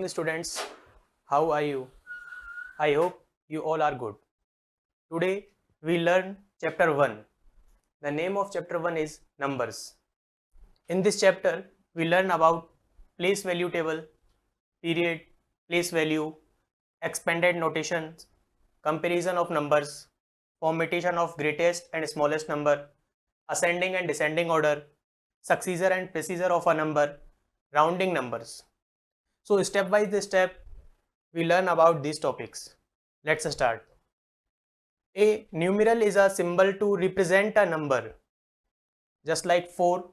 morning, students. How are you? I hope you all are good. Today we learn chapter 1. The name of chapter 1 is numbers. In this chapter we learn about place value table, period, place value, expanded notations, comparison of numbers, permutation of greatest and smallest number, ascending and descending order, successor and predecessor of a number, rounding numbers. So step by step we learn about these topics. Let's start. A numeral is a symbol to represent a number. Just like 4,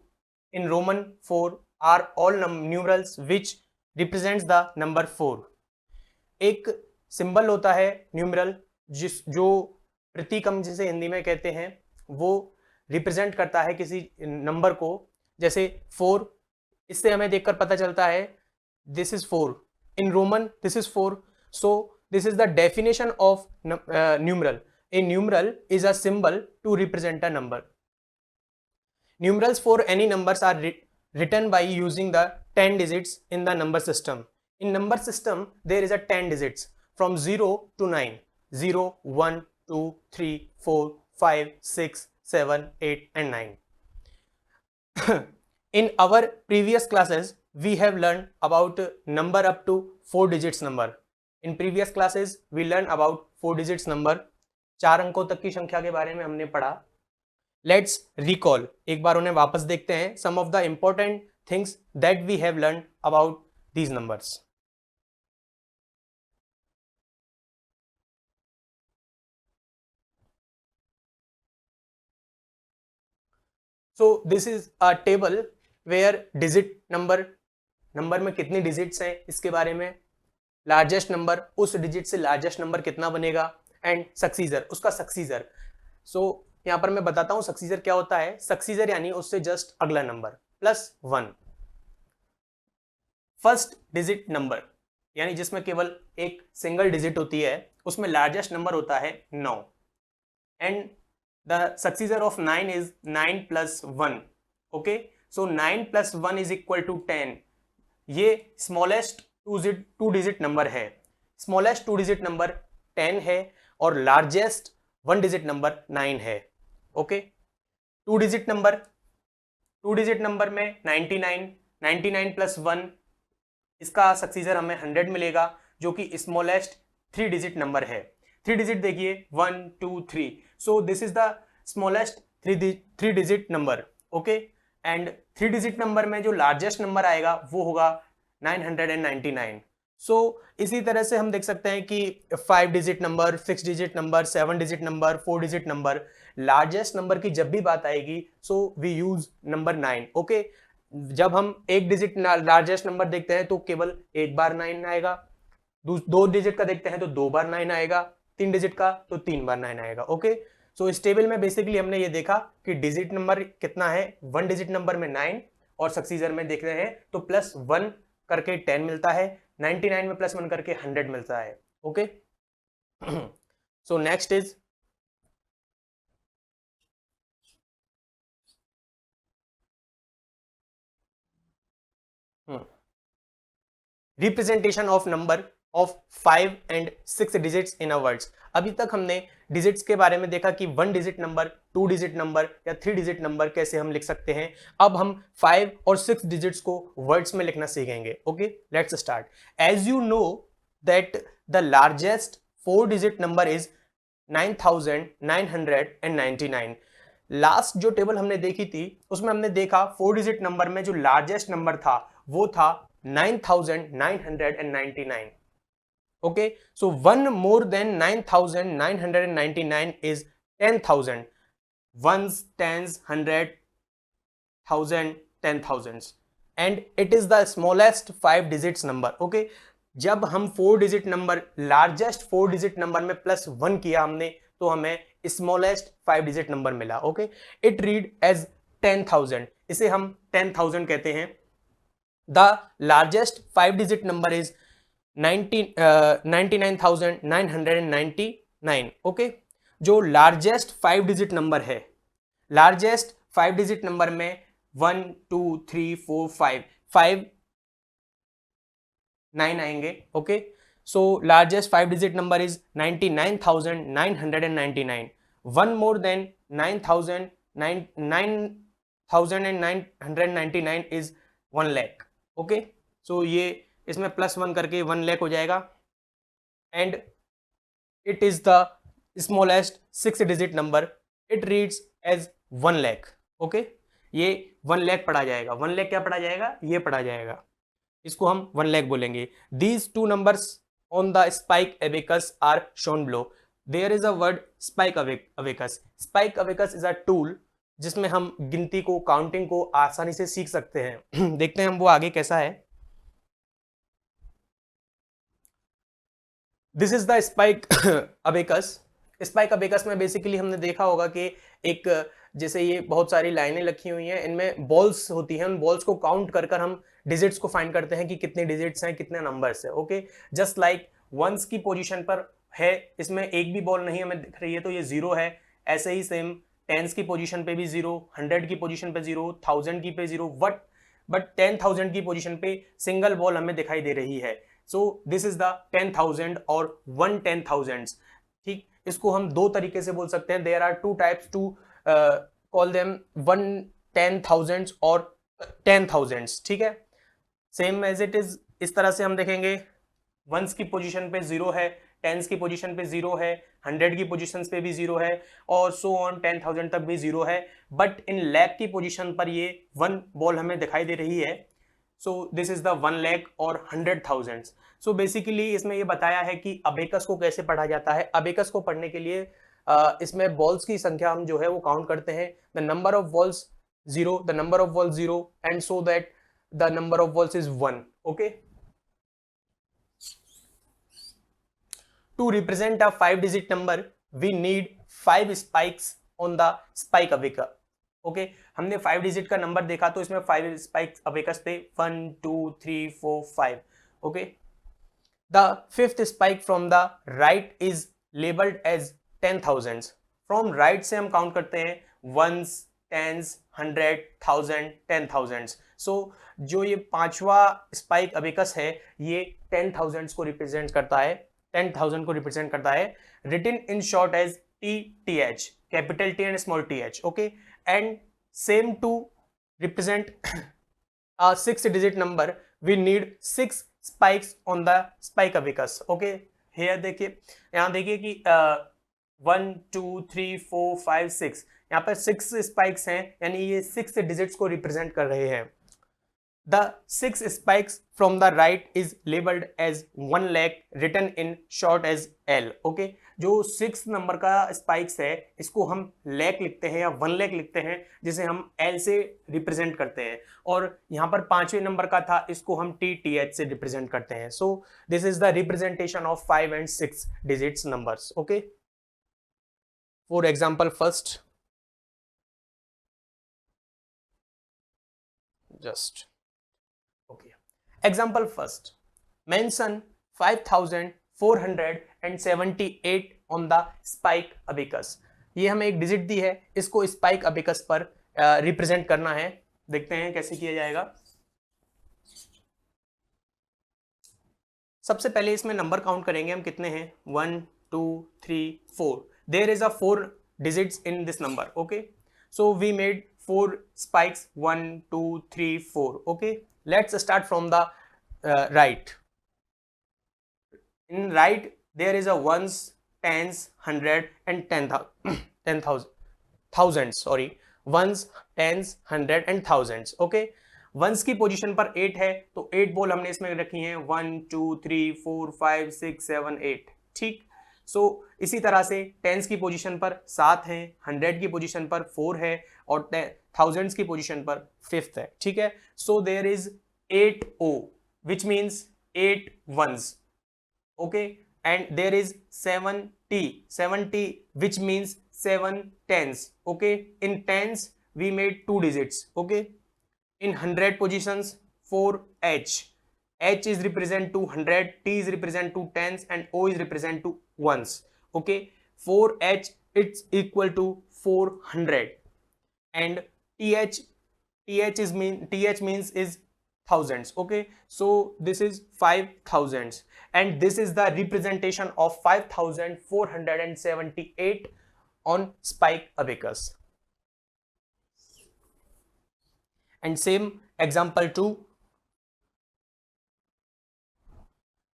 in Roman 4 are all numerals which represents the number 4. एक symbol होता है numeral जो प्रतीक हम जिसे हिंदी में कहते हैं वो रिप्रेजेंट करता है किसी नंबर को. जैसे 4, इससे हमें देखकर पता चलता है this is 4. In Roman this is 4. So this is the definition of numeral. A numeral is a symbol to represent a number. Numerals for any numbers are written by using the 10 digits in the number system. In number system there is a 10 digits from 0 to 9. 0, 1, 2, 3, 4, 5, 6, 7, 8 and 9. In our previous classes we have learned about number up to 4 digits number. In previous classes we learned about 4 digits number. 4 अंकों तक की संख्या के बारे में हमने पढ़ा. Let's recall, एक बार उन्हें वापस देखते हैं. Some of the important things that we have learned about these numbers. So this is a table where digit number में कितनी डिजिट्स हैं इसके बारे में, लार्जेस्ट नंबर, उस डिजिट से लार्जेस्ट नंबर कितना बनेगा, एंड सक्सीजर, उसका सक्सीजर. सो यहां पर मैं बताता हूं सक्सीजर क्या होता है. सक्सीजर यानी उससे जस्ट अगला नंबर +1. फर्स्ट डिजिट नंबर यानी जिसमें केवल एक सिंगल डिजिट होती है उसमें लार्जेस्ट नंबर होता है 9 and the successor of 9 is 9 + 1. Okay, so 9 + 1 is equal to 10. ये स्मॉलेस्ट टू डिजिट नंबर है. स्मॉलेस्ट 2 डिजिट नंबर 10 है और लार्जेस्ट 1 डिजिट नंबर 9 है. ओके, 2 डिजिट नंबर में 99 + 1, इसका सक्सीजर हमें 100 मिलेगा जो कि स्मॉलेस्ट 3 डिजिट नंबर है. 3 डिजिट देखिए 1 2 3. सो this is the smallest 3 digit number. Okay, and 3 digit number में जो लार्जेस्ट नंबर आएगा वो होगा 999. सो इसी तरह से हम देख सकते हैं कि 5 digit number, 6 digit number, 7 digit number, 4 digit number, largest number की जब भी बात आएगी so we use number 9. Okay, जब हम एक डिजिट लार्जेस्ट नंबर देखते हैं तो केवल एक बार 9 आएगा. 2 डिजिट का देखते हैं तो 2 बार 9 आएगा. 3 डिजिट का तो 3 बार 9 आएगा. ओके, सो इस टेबल में बेसिकली हमने ये देखा कि डिजिट नंबर कितना है. 1 डिजिट नंबर में 9 और सक्सीजर में देख रहे हैं तो +1 करके 10 मिलता है, 99 में +1 करके 100 मिलता है. Okay, so next is representation of number of 5 and 6 digits in a words. अभी तक हमने डिजिट्स के बारे में देखा कि 1 डिजिट नंबर, 2 डिजिट नंबर या 3 डिजिट नंबर कैसे हम लिख सकते हैं. अब हम 5 और 6 डिजिट्स को वर्ड्स में लिखना सीखेंगे. Okay, let's start. As you know that the largest 4 digit number is 9999. Last जो टेबल हमने देखी थी उसमें हमने देखा 4 डिजिट नंबर में जो लार्जेस्ट नंबर था वो था 9999. Okay, so 1 more than 9999 is 10,000. Ones, tens, 100, 1000, 10,000s, and it is the smallest 5 digits number. Okay, जब हम 4 digit number, largest 4 digit number में +1 किया हमने तो हमें स्मॉलेस्ट 5 डिजिट नंबर मिला. Okay, it read as 10,000. इसे हम 10,000 कहते हैं. The largest 5 digit number is 99,999. Okay, जो लार्जेस्ट 5 डिजिट नंबर है, लार्जेस्ट 5 डिजिट नंबर में 1 2 3 4 5 9 आएंगे. Okay, so largest 5 digit number is 99,999. One more than 9,999 is 1 lakh. Okay, so ये इसमें +1 करके 1 लाख हो जाएगा. And it is the smallest 6 digit number, it reads as 1 lakh. Okay, ये 1 लाख पढ़ा जाएगा. 1 लाख क्या पढ़ा जाएगा? ये पढ़ा जाएगा, इसको हम 1 लाख बोलेंगे. These two numbers on the spike abacus are shown below. There is a word spike abacus. Spike abacus is a tool जिसमें हम गिनती को, काउंटिंग को आसानी से सीख सकते हैं. देखते हैं हम वो आगे कैसा है. This is the spike abacus. Spike abacus में बेसिकली हमने देखा होगा कि एक जैसे ये बहुत सारी लाइनें लिखी हुई हैं, इनमें बॉल्स होती हैं. उन बॉल्स को काउंट कर कर हम डिजिट्स को फाइंड करते हैं कि कितने डिजिट्स हैं, कितने नंबर्स हैं. ओके, जस्ट लाइक वंस की पोजीशन पर है, इसमें एक भी बॉल नहीं हमें दिख रही है तो ये 0 है. ऐसे ही सेम टेंस की पोजीशन पे भी 0, 100 की पोजीशन पे 0, 1000 की पे 0, बट 10,000 की पोजीशन पे सिंगल बॉल हमें दिखाई दे रही है. सो दिस इज द 10,000 और 1/10,000. ठीक, इसको हम दो तरीके से बोल सकते हैं. There are two types to call them 1/10,000 और 10,000. ठीक है, सेम एज इट इज. इस तरह से हम देखेंगे, वंस की पोजीशन पे 0 है, टेंस की पोजीशन पे 0 है, 100 की पोजीशन पे भी 0 है, और सो ऑन 10,000 तक भी 0 है. बट इन लाख की पोजीशन पर ये 1 बॉल हमें दिखाई दे रही है. सो दिस इज द 1 लाख और 100,000. सो बेसिकली इसमें ये बताया है कि अबेकस को कैसे पढ़ा जाता है. अबेकस को पढ़ने के लिए इसमें बॉल्स की संख्या हम जो है वो काउंट करते हैं. The number of balls 0, the number of balls 0, and so that the number of balls is 1. Okay, to represent a 5 digit number we need 5 spikes on the spike abacus. Okay, हमने 5 digit का number देखा तो इसमें 5 spikes abacus थे, 1 2 3 4 5. Okay, the fifth spike from the right is labelled as 10,000. From right से हम count करते हैं वंस, टेंस, 100, 1000, 10,000. सो जो ये पांचवा स्पाइक अबेकस है ये 10,000 को रिप्रेजेंट करता है. 10,000 को रिप्रेजेंट करता है. Written in short as TTH, capital T and small TH. Okay, and same to represent a 6 digit number we need 6 spikes on the spike abacus. Okay, here देखिए, यहाँ देखिए कि 1 2 3 4 5 6, यहाँ पर 6 स्पाइक्स हैं, यानी ये 6 डिजिट्स को रिप्रेजेंट कर रहे हैं. The 6 spikes from the right is labeled as 1 lakh, written in short as L. Okay, जो 6 नंबर का स्पाइक्स है इसको हम लैक लिखते हैं या 1 लाख लिखते हैं, जिसे हम L से रिप्रेजेंट करते हैं. और यहाँ पर 5वें नंबर का था, इसको हम TTH से रिप्रेजेंट करते हैं. सो this is the representation of 5 and 6 digits numbers. Okay, for example first, just example first, mention 5,478 on the spike abacus. ये हमें एक डिजिट दी है, इसको स्पाइक अबेकस पर रिप्रेजेंट करना है. देखते हैं कैसे किया जाएगा. सबसे पहले इसमें नंबर काउंट करेंगे हम, कितने हैं, 1 2 3 4. There is a 4 digits in this number. Okay, so we made 4 spikes, 1 2 3 4. okay, let's start from the right. In right there is a ones, tens, 100 and 10,000 sorry, ones, tens, 100 and thousands. okay, once की position पर 8 है तो 8 ball हमने इसमें रखी हैं, 1 2 3 4 5 6 7 8. ठीक, सो इसी तरह से टेंस की पोजीशन पर 7 है, 100 की पोजीशन पर 4 है, और थाउजेंड्स की पोजीशन पर 5th है. ठीक है, so there is 8O, which means 8 ones. Okay, and there is 7T, which means 7 tens. Okay, in tens we made 2 digits. Okay, in 100 positions 4H. H is represent to 100, T is represent to tens, and O is represent to ones. Okay, 4H it's equal to 400, and TH means is thousands. Okay, so this is 5 thousands, and this is the representation of 5478 on spike abacus. And same example 2,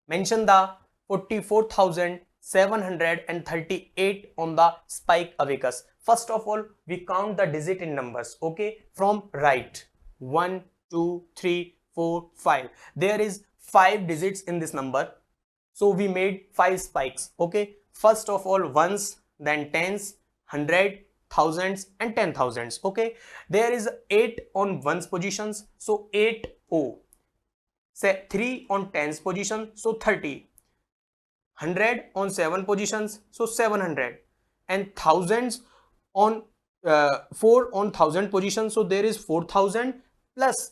mention the 44,738 on the spike abacus. First of all, we count the digit in numbers. Okay, from right, 1 2 3 4 5. There is 5 digits in this number, so we made 5 spikes. Okay, first of all ones, then tens, hundred, thousands and 10,000s. Okay, there is 8 on ones positions, so 8 O. Say 3 on tens position, so 30. 100 on 7 positions, so 700. And thousands on 4 on 1000 position, so there is 4000 plus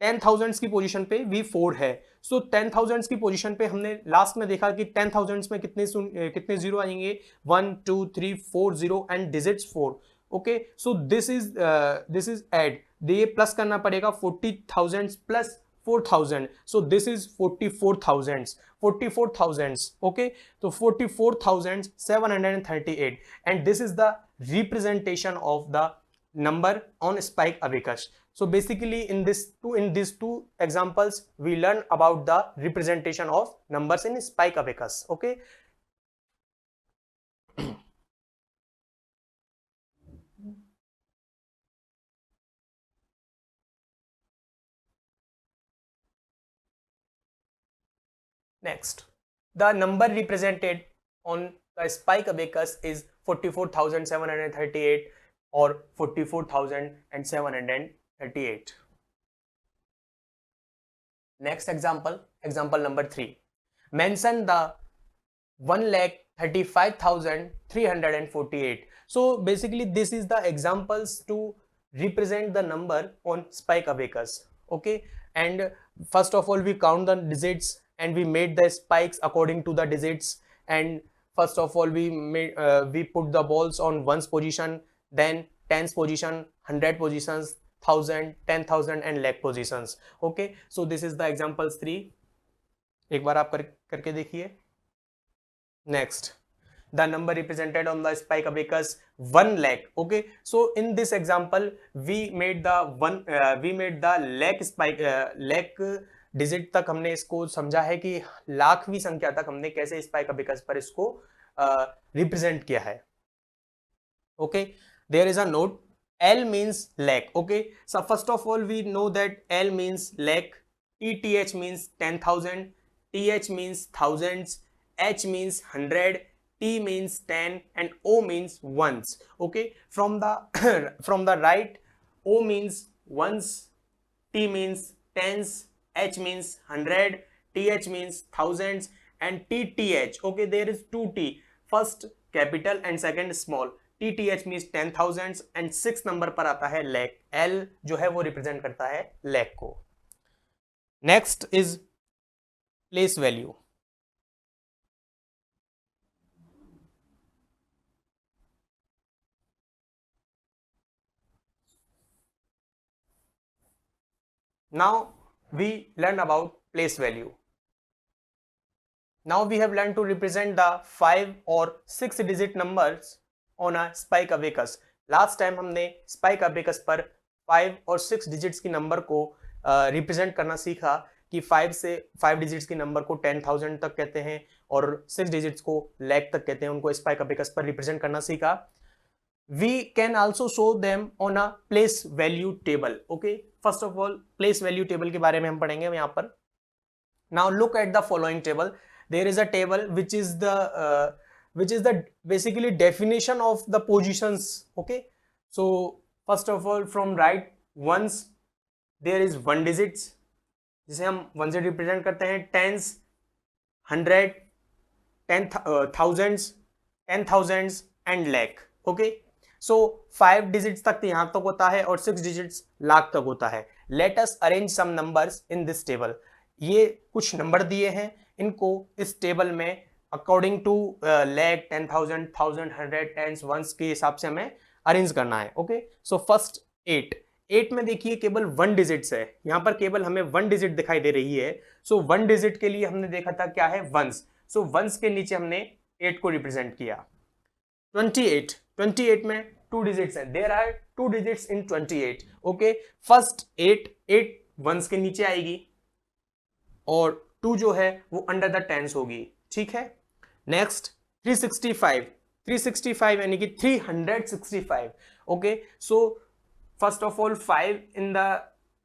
10,000 की position पे भी 4 है. सो 10,000 की position पे हमने last में देखा कि 10,000 में कितने जीरो आएंगे, 1 2 3 4 zero and digits 4. Okay, so this is add, ये प्लस करना पड़ेगा 40,000 plus 4,000, so this is 44,000. Okay, so 44,738, and this is the representation of the number on spike abacus. So basically in these two examples we learn about the representation of numbers in spike abacus. Okay, next, the number represented on the spike abacus is 44,738 or 44,738. Next example, example number 3. Mention the 1,35,348. So basically this is the examples to represent the number on spike abacus. Okay, and first of all we count the digits and we made the spikes according to the digits. And first of all we put the balls on ones position, then tens position, 100 positions, 1000, 10,000 and lakh positions. Okay, so this is the examples 3. एक बार आप करके देखिए. Next, the number represented on the spike abacus 1 lakh. Okay, so in this example we made the lakh spike lakh digit तक हमने इसको समझा है कि लाखवीं संख्या तक हमने कैसे स्पाइक अबेकस पर इसको रिप्रेजेंट किया है. Okay, there is a note. L means lakh. Okay, so first of all we know that L means lakh, TTH means 10,000, TH means thousands, H means 100, T means 10 and O means ones. Okay, from the right, O means ones, T means tens, H means 100, TH means thousands and TTH. Okay, there is 2T, first capital and second small. TTH means 10,000 and 6 number पर आता है lakh. L जो है वो represent करता है lakh को. Next is place value. Now we learn about place value. Now we have learned to represent the 5 or 6 digit numbers on a spike abacus. Last time हमने स्पाइक अबेकस पर 5 और 6 digits की number को represent करना सीखा कि 5 digits की number को 10,000 तक कहते हैं और 6 डिजिट्स को lakh तक कहते हैं. उनको स्पाइक अबेकस पर रिप्रेजेंट करना सीखा. We can also show them on a place value table. Okay, first of all place value table के बारे में हम पढ़ेंगे यहाँ पर. Now look at the following table. There is a table which is the basically definition of the positions. Okay, so first of all from right, ones, there is 1 digits जिसे हम 1 से रिप्रेजेंट करते हैं. tens, 100, 10,000s, 10,000s and lakh. Okay, so 5 digits तक यहाँ तक होता है और 6 digits लाख तक होता है. Let us arrange some numbers in this table. ये कुछ नंबर दिए हैं, इनको इस टेबल में according to lakh, 10,000, 1,000, 100, tens, ones के हिसाब से हमें अरेंज करना है. ओके, सो फर्स्ट 8 8 में देखिए केवल 1 डिजिट्स है, यहां पर केवल हमें 1 डिजिट दिखाई दे रही है। सो 1 डिजिट के लिए हमने देखा था क्या है, वंस। सो वंस के नीचे हमने 8 को रिप्रेजेंट किया। 28 में 2 डिजिट्स है, there are 2 digits in 28। Okay, first 8 ones के नीचे आएगी और 2 जो है वो अंडर द टेंस होगी, ठीक है। नेक्स्ट 365 यानी कि 365। Okay, so first of all 5 in the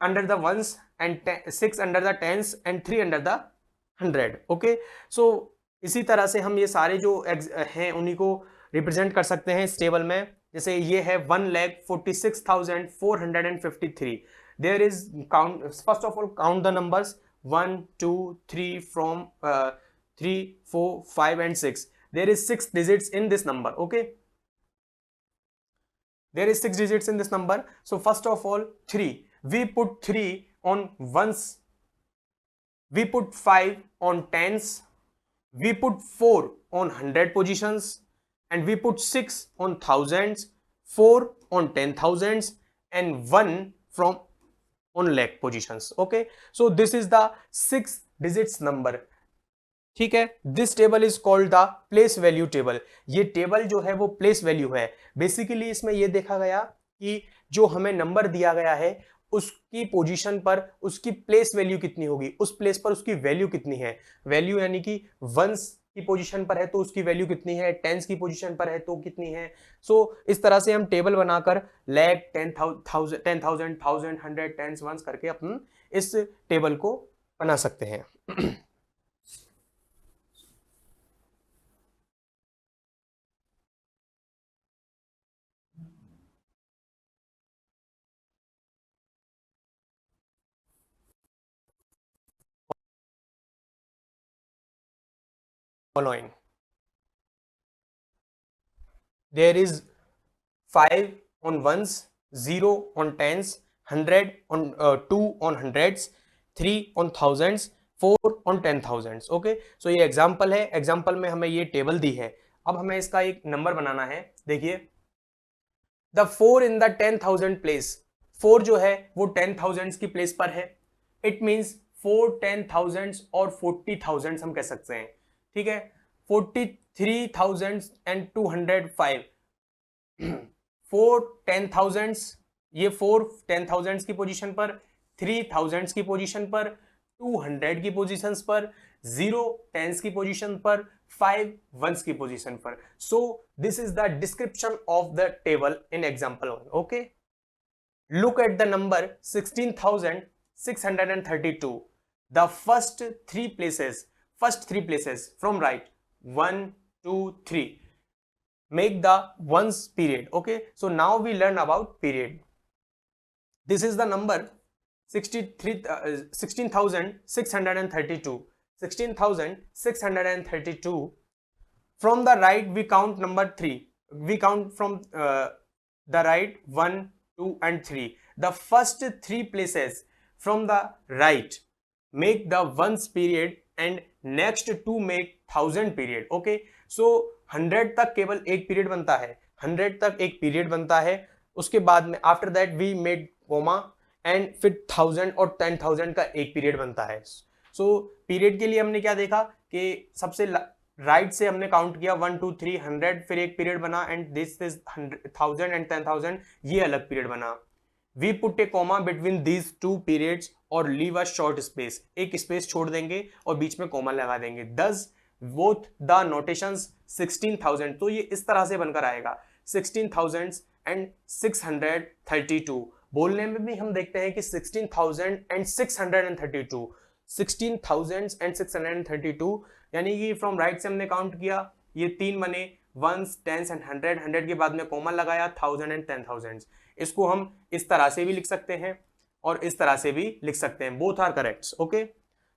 under the ones and 6 under the tens and 3 under the 100। Okay, so इसी तरह से हम ये सारे जो हैं उन्हीं को रिप्रेजेंट कर सकते हैं इस टेबल में। जैसे ये है 1,46,453। There is count, first of all count the numbers 1 2 3 from 3 4 5 and 6। there is 6 digits in this number। okay, there is 6 digits in this number। so first of all 3, we put 3 on ones, we put 5 on tens, we put 4 on 100 positions, and we put 6 on thousands, 4 on 10,000s, and 1 from on lakh positions। okay, so this is the 6 digits number। ठीक है, this table is called the place value table. ये table जो है वो place value है। Basically इसमें ये देखा गया कि जो हमें नंबर दिया गया है उसकी पोजीशन पर उसकी प्लेस वैल्यू कितनी होगी, उस प्लेस पर उसकी वैल्यू कितनी है। वैल्यू यानी कि वंस की पोजीशन पर है तो उसकी वैल्यू कितनी है, टेंस की पोजीशन पर है तो कितनी है। सो इस तरह से हम टेबल बनाकर लैख, 10,000, 10,000, 100, टेंस, वंस करके अपन इस टेबल को बना सकते हैं। following, there is 5 on ones, 0 on tens, 100 on 2 on hundreds, 3 on thousands, 4 on 10,000s। Okay, so ये एग्जांपल है, एग्जांपल में हमें ये टेबल दी है। अब हमें इसका एक नंबर बनाना है। देखिए, द 4 इन द 10,000 प्लेस, 4 जो है वो 10,000 की प्लेस पर है। इट मींस 4 10,000 और 40,000 हम कह सकते हैं, ठीक है। 43,205, 4 10,000, ये 4 10,000 की पोजीशन पर, 3,000 की पोजीशन पर, 200 की पोजीशन पर, 0 टेंस की पोजीशन पर, 5 वंस की पोजीशन पर। सो this is the description of the table in example 1। Okay, look at the number 16,632, the first three places from right, 1 2 3, make the ones period। okay, so now we learn about period। this is the number 16,632, 16,632। from the right we count number 3, we count from the right 1 2 and 3, the first 3 places from the right make the ones period and next 2 make thousand period। okay, so 100 तक केवल एक period बनता है, 100 तक एक period बनता है। उसके बाद में after that we made comma and फिर 1000 और 10,000 का एक पीरियड बनता है। सो पीरियड के लिए हमने क्या देखा कि सबसे राइट से हमने काउंट किया 1 2 3 100, फिर एक पीरियड बना एंड दिस इज 1000 एंड 10,000, ये अलग पीरियड बना। We put a comma between these 2 periods और लीव अ शॉर्ट स्पेस, एक स्पेस छोड़ देंगे और बीच में कॉमा लगा देंगे। दस बोथ द नोटेशंस 16,000, तो ये इस तरह से बनकर आएगा 16,000 एंड 632। बोलने में भी हम देखते हैं कि 16,000 एंड 632, 16,000 एंड 632, यानी कि फ्रॉम राइट से हमने काउंट किया, ये 3 बने, वंस टेंस एंड 100, 100 के बाद में कॉमा लगाया, 1000 एंड 10,000। इसको हम इस तरह से भी लिख सकते हैं और इस तरह से भी लिख सकते हैं, both are correct. Okay,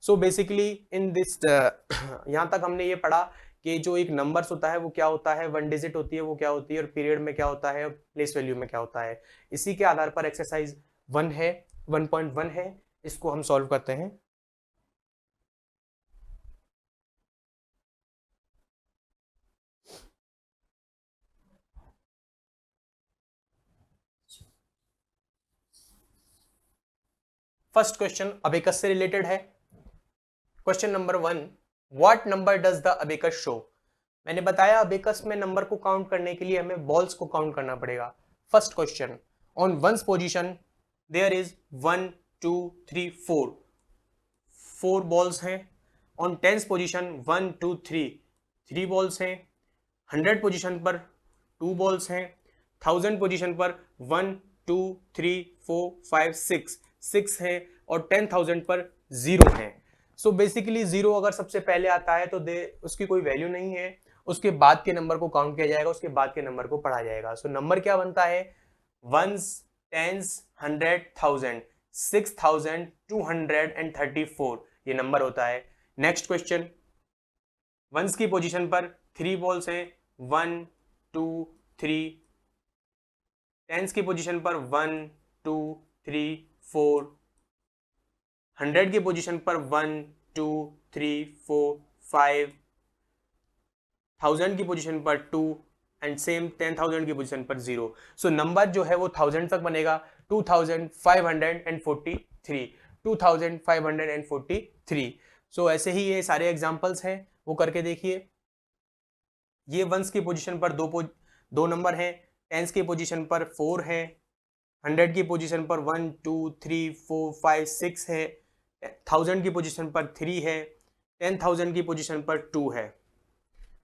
so basically in this यहां तक हमने ये पढ़ा कि जो एक नंबर्स होता है वो क्या होता है, 1 डिजिट होती है वो क्या होती है, और पीरियड में क्या होता है, प्लेस वैल्यू में क्या होता है। इसी के आधार पर एक्सरसाइज 1 है, 1.1 है, इसको हम सॉल्व करते हैं। फर्स्ट क्वेश्चन अबेकस से रिलेटेड है। Question number 1, what number does the abacus show. मैंने बताया अबेकस में नंबर को काउंट करने के लिए हमें बॉल्स को काउंट करना पड़ेगा। First question, on ones position there is 1 2 3 4 balls हैं। ऑन टेंस पोजीशन 1 2 3 बॉल्स हैं। 100 पोजीशन पर 2 बॉल्स हैं। 1000 पोजीशन पर 1 2 3 4 5 6 हैं और 10,000 पर 0 हैं। सो बेसिकली 0 अगर सबसे पहले आता है तो उसकी कोई वैल्यू नहीं है, उसके बाद के नंबर को काउंट किया जाएगा, उसके बाद के नंबर को पढ़ा जाएगा। सो नंबर क्या बनता है, वंस, टेंस, 100, 1000, 6234 ये नंबर होता है। नेक्स्ट क्वेश्चन, वंस की पोजीशन पर 3 बॉल्स हैं, 1 2 3। टेंस की पोजीशन पर 1 2 3 4। 100 की पोजीशन पर 1 2 3 4 5। 1000 की पोजीशन पर 2 एंड सेम 10,000 की पोजीशन पर 0। सो नंबर जो है वो 1000 तक बनेगा, 2543, 2543। सो ऐसे ही ये सारे एग्जांपल्स हैं, वो करके देखिए। ये वंस की पोजीशन पर दो नंबर हैं, टेंस की पोजीशन पर 4 है, 100 की पोजीशन पर 1 2 3 4 5 6 है, 1000 की पोजीशन पर 3 है, 10,000 की पोजीशन पर 2 है।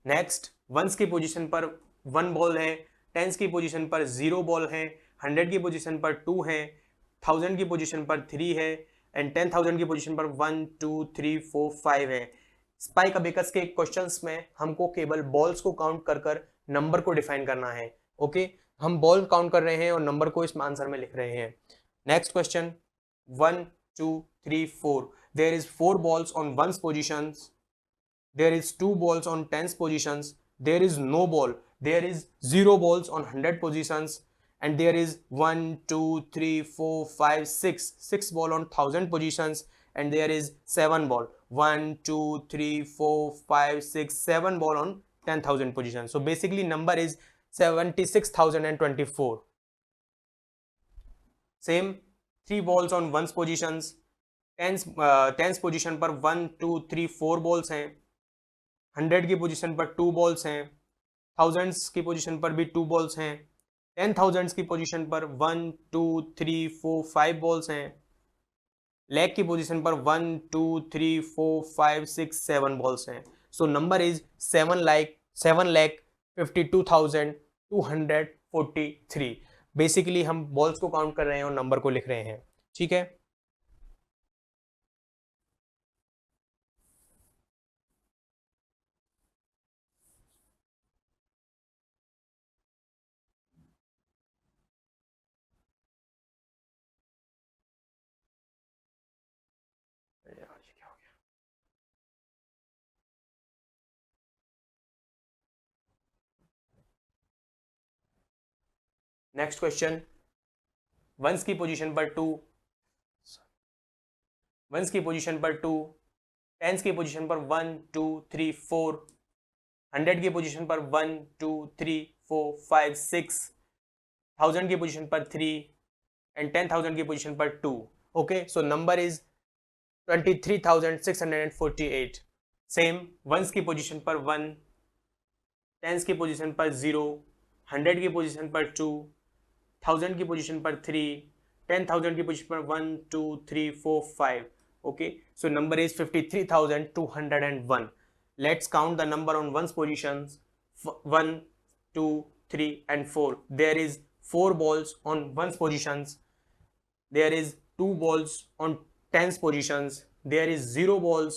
नेक्स्ट, वंस की पोजीशन पर 1 बॉल है, टेंस की पोजीशन पर 0 बॉल है, 100 की पोजीशन पर 2 है, 1000 की पोजीशन पर 3 है एंड 10,000 की पोजीशन पर 1 2 3 4 5 है। स्पाइक अबेकस के क्वेश्चंस में हमको केवल बॉल्स को काउंट कर नंबर को डिफाइन करना है। ओके, हम बॉल काउंट कर रहे हैं और नंबर को इस आंसर में लिख रहे हैं। Next question, 1 2 3 4, there is 4 balls on ones positions, there is 2 balls on 10 positions, there is no ball, there is 0 balls on 100 positions, and there is 1 2 3 4 5 6 ball on 1000 positions, and there is 7 ball, 1 2 3 4 5 6 7 ball on 10,000 positions. So basically number is 76,024. same, 3 balls on 1's positions, 10th position पर 1 2 3 4 balls हैं, 100 की position पर 2 balls हैं, thousands की position पर भी 2 balls हैं, 10,000 की पोजीशन पर 1 2 3 4 5 बॉल्स हैं, लैक की पोजीशन पर 1 2 3 4 5 6 7 बॉल्स हैं। सो नंबर इज 7,52,243। बेसिकली हम बॉल्स को काउंट कर रहे हैं और नंबर को लिख रहे हैं। ठीक है, नेक्स्ट क्वेश्चन, वंस की पोजीशन पर 2, वंस की पोजीशन पर 2, टेंस की पोजीशन पर 1 2 3 4, 100 की पोजीशन पर 1 2 3 4 5 6, 1000 की पोजीशन पर 3 एंड 10,000 की पोजीशन पर 2। Okay, so number is 23,648। Same, ones की पोजीशन पर 1, टेंस की पोजीशन पर 0, 100 की पोजीशन पर 2, 1000 की पोजीशन पर 3, 10,000 की पोजीशन पर 1 2 3 4 5। Okay, so number is 53,201। Let's count the number on ones positions 1 2 3 and 4। there is 4 balls on one's positions, there is 2 balls on 10's positions, there is 0 balls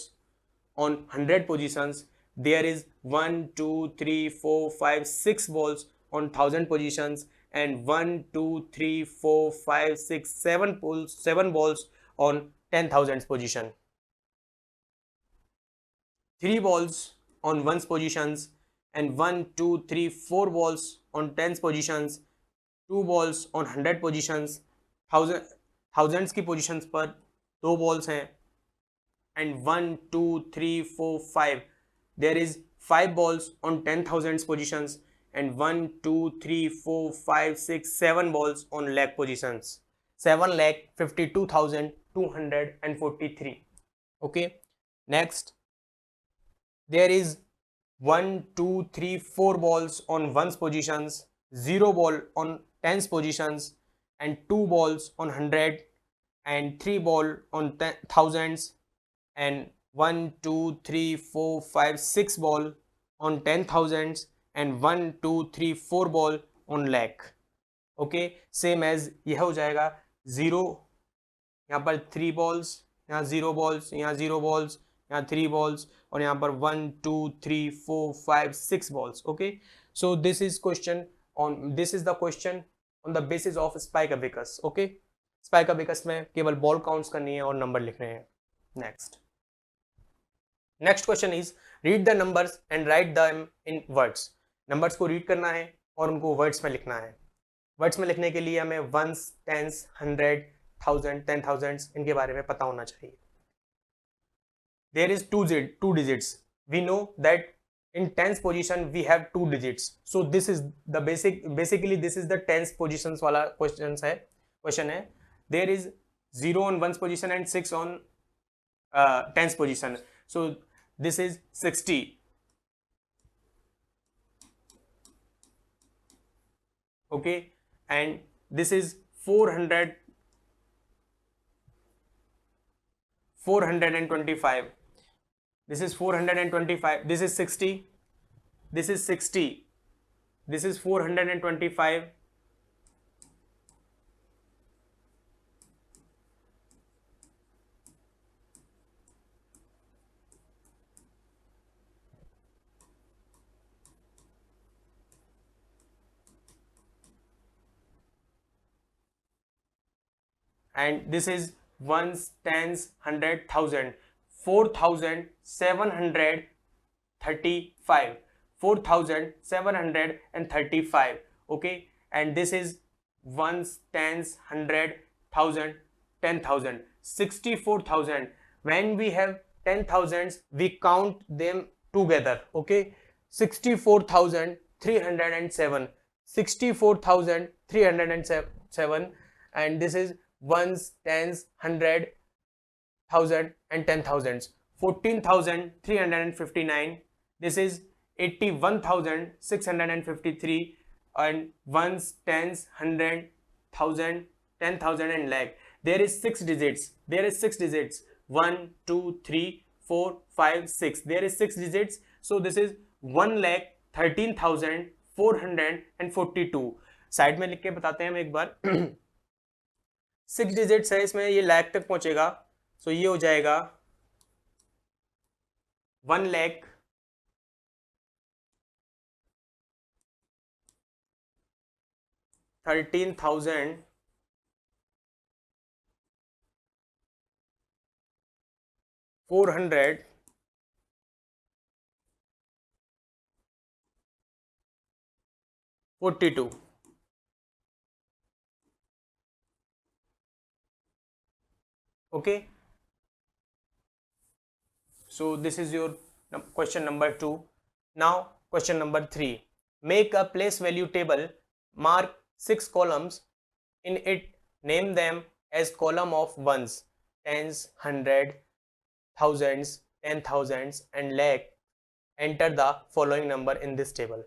on 100 positions, there is 1 2 3 4 5 6 balls on 1000 positions, and 1 2 3 4 5 6 7 balls on 10,000 position. 3 balls on 1's positions and 1 2 3 4 balls on 10's positions, 2 balls on 100 positions, thousands की positions पर 2 balls हैं, and 1 2 3 4 5, there is 5 balls on 10,000 positions, and 1 2 3 4 5 6 7 balls on lakh positions. 7,52,201 243. Okay, next there is 1 2 3 4 balls on ones positions, 0 ball on tens positions, and 2 balls on 100, and 3 ball on thousands, and 1 2 3 4 5 6 ball on 10,000s, and 1 2 3 4 ball on lakh. Okay, same as यह हो जाएगा 0, यहाँ पर 3 balls, यहाँ 0 balls, यहाँ 0 balls, यहाँ 3 balls, और यहाँ पर 1 2 3 4 5 6 balls. Okay, so this is the question on the basis of spike abacus. Okay, spike abacus में केवल बॉल काउंट्स करनी है और नंबर लिखने हैं. Next question is read the numbers and write them in words. Numbers को read करना है और उनको वर्ड्स में लिखना है. वर्ड्स में लिखने के लिए हमें वंस, टेंस, 100, 1000, 10,000 इनके बारे में पता होना चाहिए. There is two digits. We know that in tens position we have 2 digits, so this is the basically this is the tens positions वाला question है. There is 0 on ones position and 6 on tens position, so this is 60. Okay, and this is 425. This is 425. This is 60. This is 60. This is 425. And this is ones, tens, 100, 1000. 4,735. 4,735. Okay, and this is ones, tens, 100, 1000, 10,000. 64,000. When we have 10,000s, we count them together. Okay, 64,307. 64,307. And this is ones, tens, 100, 1000 and 10,000s. 14,359. This is 81,653. and ones, tens, 100, 1000, 10,000 and lakh. There is 6 digits. 1 2 3 4 5 6. There is 6 digits. So this is 1,13,442. Side में लिख के बताते हैं हम एक बार. 6 digits है इसमें, ये लाख तक पहुंचेगा. सो ये हो जाएगा 1,13,442. Okay, so this is your question number 2. Now question number 3. Make a place value table. Mark 6 columns in it. Name them as column of ones, tens, 100, thousands, 10,000s and lakh. Enter the following number in this table.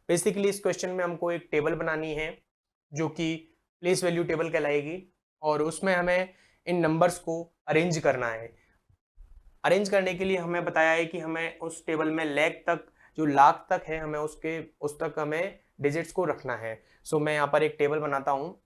Basically इस question में हमको एक table बनानी है जो कि place value table कहलाएगी, और उसमें हमें इन नंबर्स को अरेंज करना है. अरेंज करने के लिए हमें बताया है कि हमें उस टेबल में लाख तक, जो लाख तक है, हमें उस तक हमें डिजिट्स को रखना है. सो मैं यहाँ पर एक टेबल बनाता हूँ.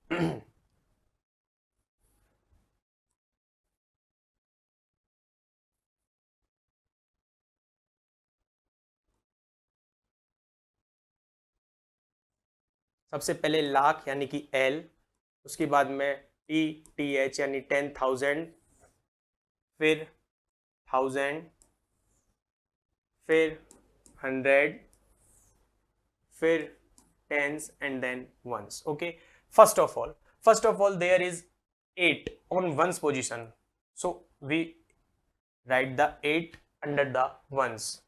सबसे पहले लाख यानी कि L, उसके बाद में TH यानी 10,000, फिर 1000, फिर 100, फिर tens and then ones. Okay, first of all there is 8 on ones position, so we write the 8 under the ones.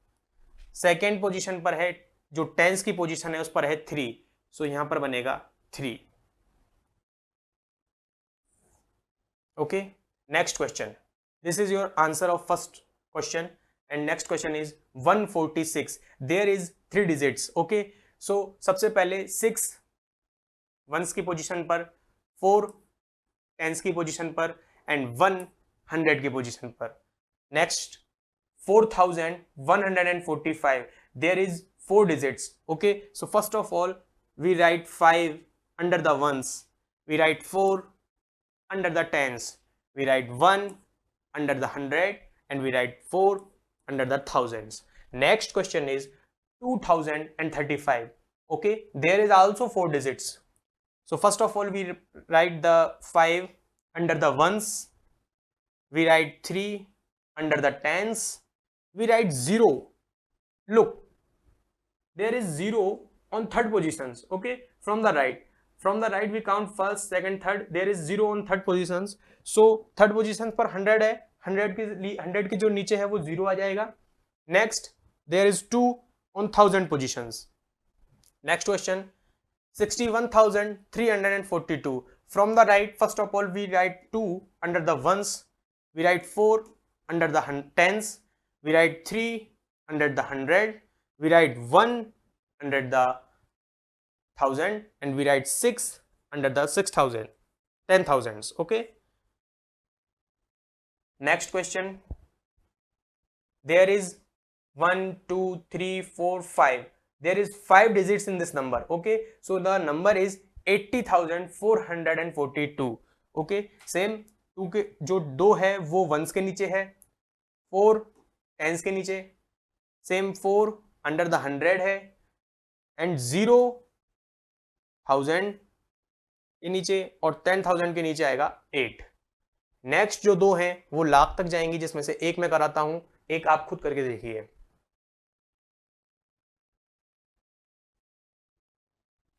Second position पर है, जो टेंस की पोजीशन है उस पर है 3, सो यहां पर बनेगा 3. Okay, Next question. This is your answer of first question, and next question is 146. There is 3 digits. Okay, so सबसे पहले 6 वंस की पोजीशन पर, 4 टेंस की पोजीशन पर एंड 1 100 की पोजीशन पर. Next 4145. There is 4 digits. Okay, so first of all we write 5 under the ones, we write 4 under the tens, we write 1 under the 100, and we write 4 under the thousands. Next question is 2035. Okay, there is also 4 digits. So first of all we write the 5 under the ones, we write 3 under the tens, we write 0. Look, there is 0 on third positions. Okay, from the right we count first, second, third. There is 0 on third positions. So third position पर 100 है, 100 की जो नीचे है वो 0 आ जाएगा. Next there is 2 on 1000 positions. Next question 61,342. From the right, first of all we write 2 under the ones, we write 4 under the tens, we write 3 under the 100, we write 1 under the 1000, and we write 6 under the 6000, 10,000s. Okay, next question. There is 1 2 3 4 5. There is 5 digits in this number. Okay, so the number is 80,442. Okay, same 2 के जो 2 है वो once के नीचे है, 4 tense के नीचे, same 4 under the 100 है, एंड 0,000 के नीचे और 10,000 के नीचे आएगा 8. नेक्स्ट जो 2 हैं वो लाख तक जाएंगी, जिसमें से एक मैं कराता हूं, एक आप खुद करके देखिए.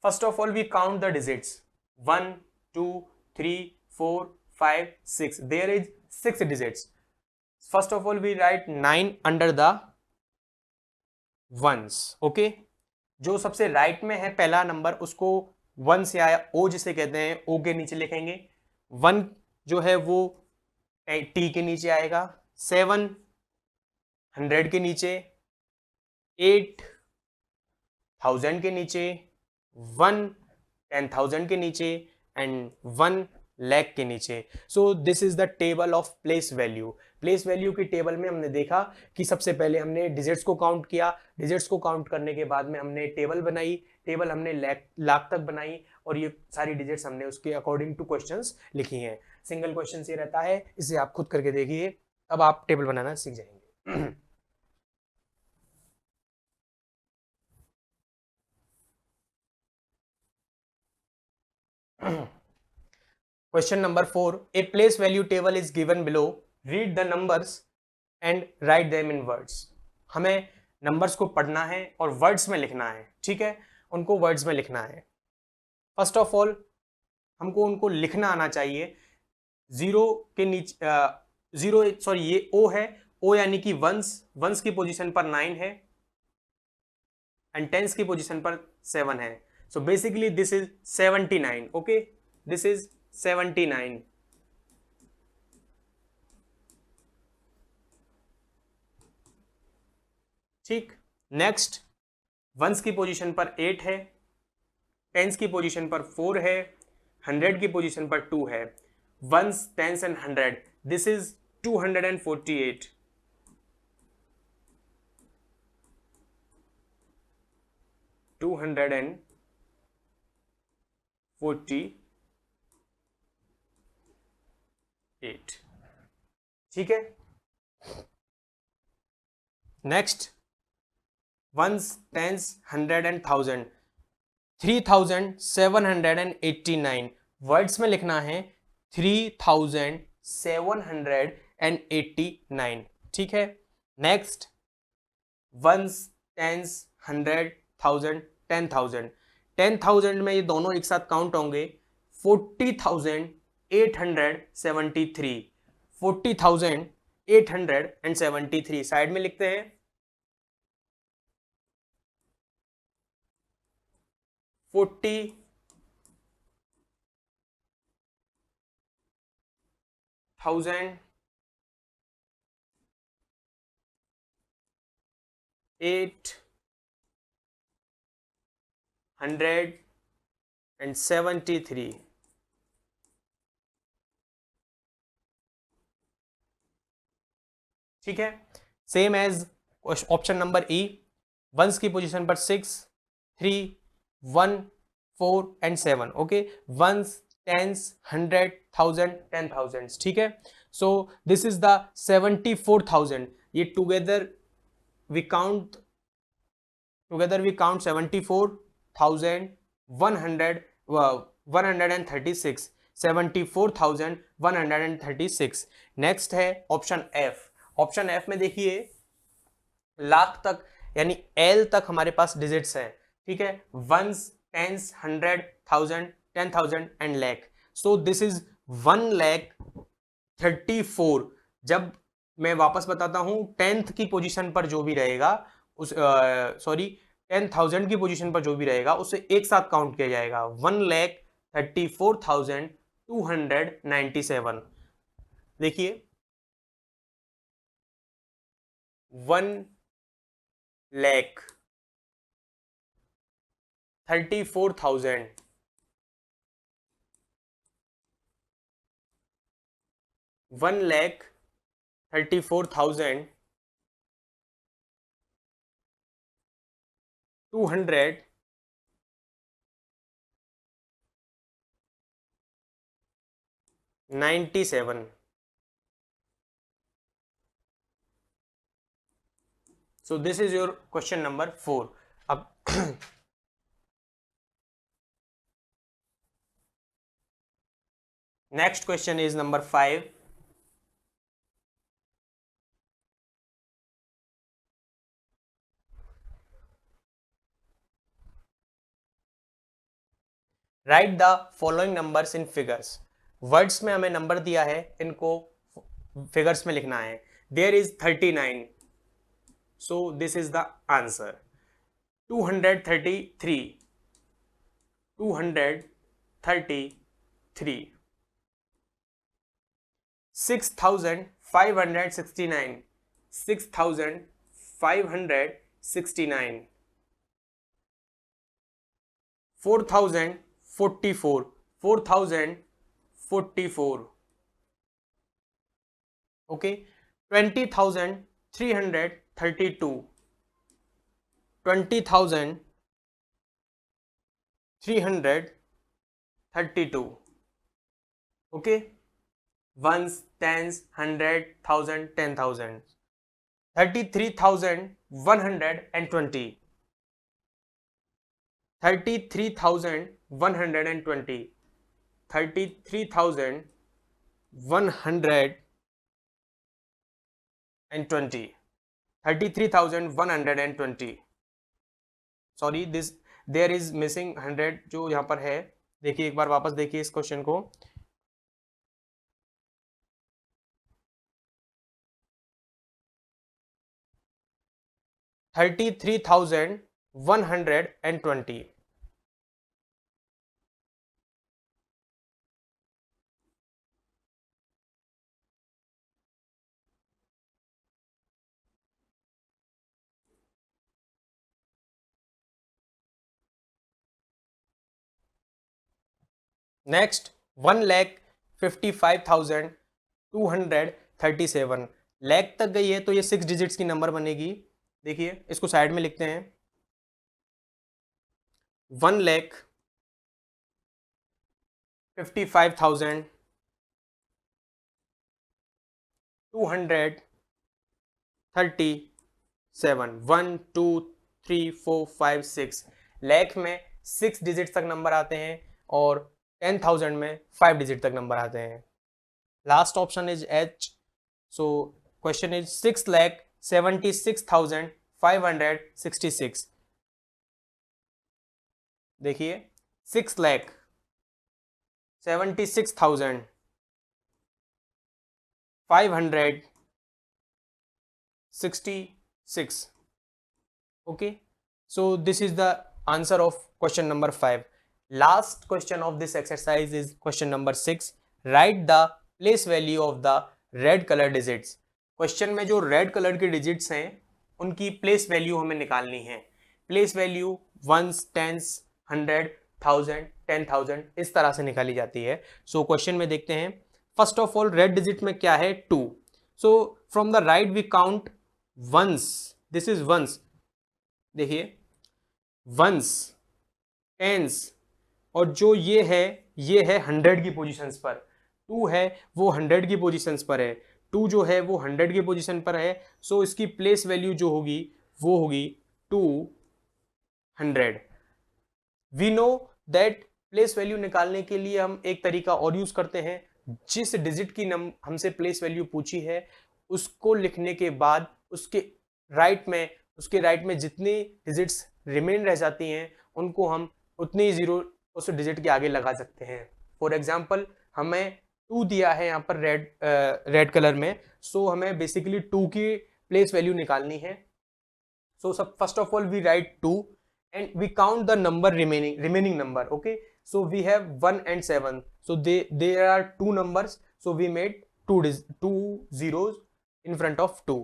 First of all we count the digits 1 2 3 4 5 6. There is 6 digits. First of all we write 9 under the ones. Okay, जो सबसे राइट में है पहला नंबर उसको वन से आया ओ जिसे कहते हैं, ओ के नीचे लिखेंगे. 1 जो है वो टी के नीचे आएगा, 7 100 के नीचे, 8 1000 के नीचे, 1 10,000 के नीचे, एंड 1 लाख के नीचे. सो this is the table of place value. Place value की टेबल में हमने देखा कि सबसे पहले हमने डिजिट्स को काउंट किया, डिजिट्स को काउंट करने के बाद में हमने टेबल बनाई, टेबल हमने लाख तक बनाई, और ये सारी डिजिट्स हमने उसके अकॉर्डिंग टू क्वेश्चंस लिखी हैं. सिंगल क्वेश्चन ये रहता है, इसे आप खुद करके देखिए. अब आप टेबल बनाना सीख जाएंगे. Question number 4. A place value table is given below. Read the numbers and write them in words. हमें नंबर्स को पढ़ना है और वर्ड्स में लिखना है. ठीक है, उनको वर्ड्स में लिखना है. फर्स्ट ऑफ ऑल हमको उनको लिखना आना चाहिए. जीरो के नीचे जीरो, सॉरी ये ओ है, ओ यानी कि वंस की पोजीशन पर 9 है एंड टेंस की पोजीशन पर 7 है. So basically this is 79. Okay, this is 79. ठीक. नेक्स्ट वंस की पोजीशन पर 8 है, टेंस की पोजीशन पर 4 है, 100 की पोजीशन पर 2 है. Ones tense and 100, this is 248. ठीक है. Next once tens 100 and 1000, 3789. Words में लिखना है 3789. ठीक है. Next once tens 100 1000 10,000. 10,000 में ये दोनों एक साथ काउंट होंगे. 40,873. 40,873 साइड में लिखते हैं. 40 thousand 873. ठीक है, same as option number E, ones की पोजीशन पर 6, 3, 1, 4 एंड 7. Okay, once, tens, 100, 1000, 10,000. ठीक है, सो दिस इज द 74,000. ये टुगेदर वी काउंट 74,136, 74,136. नेक्स्ट है ऑप्शन एफ. ऑप्शन एफ में देखिए लाख तक यानी एल तक हमारे पास डिजिट्स हैं. ठीक है, ones, tens, 100, 1000, 10,000 and lakh. So this is 1,34,000. जब मैं वापस बताता हूं, 10th की पोजीशन पर जो भी रहेगा उस 10,000 की पोजीशन पर जो भी रहेगा उसे एक साथ काउंट किया जाएगा. 1,34,297. देखिए 1,34,000, 1,34,297. So this is your question number 4. अब next question is number 5. Right the following numbers in figures. Words में हमें नंबर दिया है, इनको फिगर्स में लिखना है. There is 39, so this is the answer. 233, 233. 6,569, 6,569. 4,044, 4,044. okay, 20,332, 20,332. okay, ones, tens, 100, 1,000, 10,000. 33,120, 33,120, 33,120, 33,120. Sorry, this there is missing 100 जो यहां पर है. देखिए एक बार वापस देखिए इस क्वेश्चन को. 33,120. नेक्स्ट 1,55,237. लैख तक गई है तो ये 6 डिजिट्स की नंबर बनेगी. देखिए इसको साइड में लिखते हैं. 1,55,237. 1 2 3 4 5 6. लैख में 6 डिजिट तक नंबर आते हैं और 10,000 में 5 डिजिट तक नंबर आते हैं. Last option is H. So question is 6,76,566. देखिए 6,76,566. okay, so this is the answer of question number 5. Last question of this exercise is question number 6. Write the place value of the red colour digits. Question में जो red colour के digits हैं उनकी place value हमें निकालनी है। Place value once, tens, 100, 1000, 10,000 इस तरह से निकाली जाती है। सो क्वेश्चन में देखते हैं। First of all red digit में क्या है? 2। So from the right we count ones, this is ones, देखिए वंस, टेंस, और जो ये है 100 की पोजीशंस पर। 2 है वो 100 की पोजीशंस पर है, 2 जो है वो 100 की पोजीशन पर है। सो इसकी प्लेस वैल्यू जो होगी वो होगी 200। We know that place value निकालने के लिए हम एक तरीका और यूज करते हैं। जिस डिजिट की हमसे प्लेस वैल्यू पूछी है उसको लिखने के बाद उसके राइट में जितनी डिजिट्स रिमेन रह जाती हैं उनको हम उतने ही जीरो उस डिजिट के आगे लगा सकते हैं। फॉर एग्जाम्पल हमें 2 दिया है यहाँ पर रेड कलर में। सो हमें बेसिकली 2 की प्लेस वैल्यू निकालनी है। सो सब first of all we write 2 and we count the number remaining number. Okay, so we have 1 and 7, so there are 2 numbers, so we made two zeros in front of 2.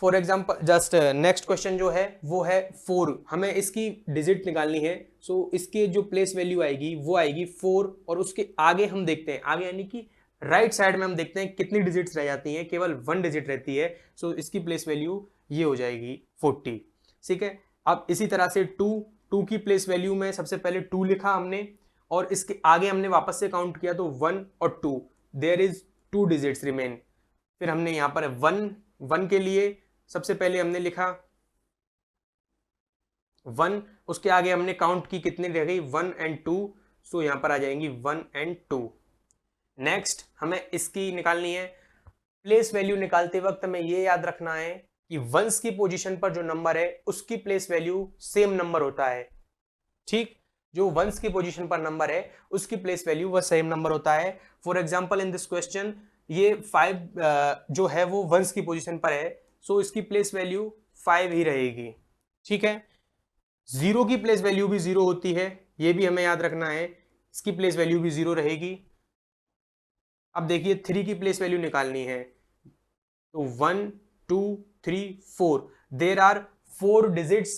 For example just next question जो है वो है 4। हमें इसकी digit निकालनी है। सो इसके जो प्लेस वैल्यू आएगी वो आएगी 4, और उसके आगे हम देखते हैं, आगे यानी कि राइट साइड में हम देखते हैं कितनी डिजिट्स रह जाती हैं, केवल 1 डिजिट रहती है। सो इसकी प्लेस वैल्यू ये हो जाएगी 40। ठीक है, अब इसी तरह से 2 की प्लेस वैल्यू में सबसे पहले 2 लिखा हमने, और इसके आगे हमने वापस से काउंट किया तो 1 और 2, देयर इज 2 डिजिट्स रिमेन। फिर हमने यहाँ पर 1 के लिए सबसे पहले हमने लिखा 1, उसके आगे हमने काउंट की कितनी रह गई 1 and 2, सो यहां पर आ जाएंगी 1 and 2। नेक्स्ट हमें इसकी निकालनी है। प्लेस वैल्यू निकालते वक्त हमें यह याद रखना है कि वंस की पोजीशन पर जो नंबर है उसकी प्लेस वैल्यू सेम नंबर होता है। ठीक, जो वंस की पोजीशन पर नंबर है उसकी प्लेस वैल्यू वह सेम नंबर होता है। For example in this question ये 5 जो है वो वंस की पोजीशन पर है, सो इसकी प्लेस वैल्यू 5 ही रहेगी। ठीक है, 0 की प्लेस वैल्यू भी 0 होती है, ये भी हमें याद रखना है, इसकी प्लेस वैल्यू भी 0 रहेगी। अब देखिए 3 की प्लेस वैल्यू निकालनी है, तो 1 2 3 4, there are 4 digits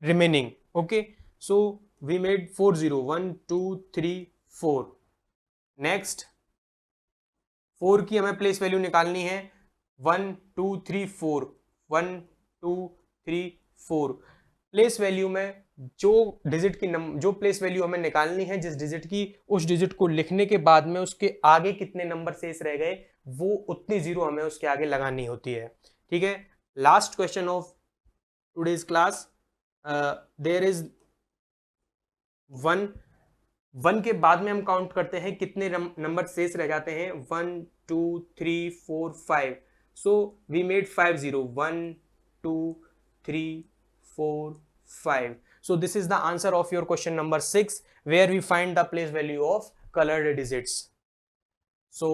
remaining. Okay, so we made 4 0, 1 2 3 4। Next 4 की हमें प्लेस वैल्यू निकालनी है, 1 2 3 4, 1 2 3 4। प्लेस वैल्यू में जो डिजिट की जो प्लेस वैल्यू हमें निकालनी है जिस डिजिट की, उस डिजिट को लिखने के बाद में उसके आगे कितने नंबर शेष रह गए वो उतनी जीरो हमें उसके आगे लगानी होती है। ठीक है, last question of today's class, there is 1 के बाद में हम काउंट करते हैं कितने नंबर शेष रह जाते हैं, 1 2 3 4 5। So we made 5 0, 1 2 3 4 5। So this is the answer of your question number 6 where we find the place value of colored digits. So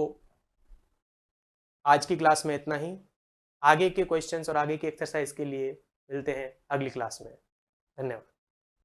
आज की क्लास में इतना ही। आगे के क्वेश्चंस और आगे के एक्सरसाइज के लिए मिलते हैं अगली क्लास में। धन्यवाद।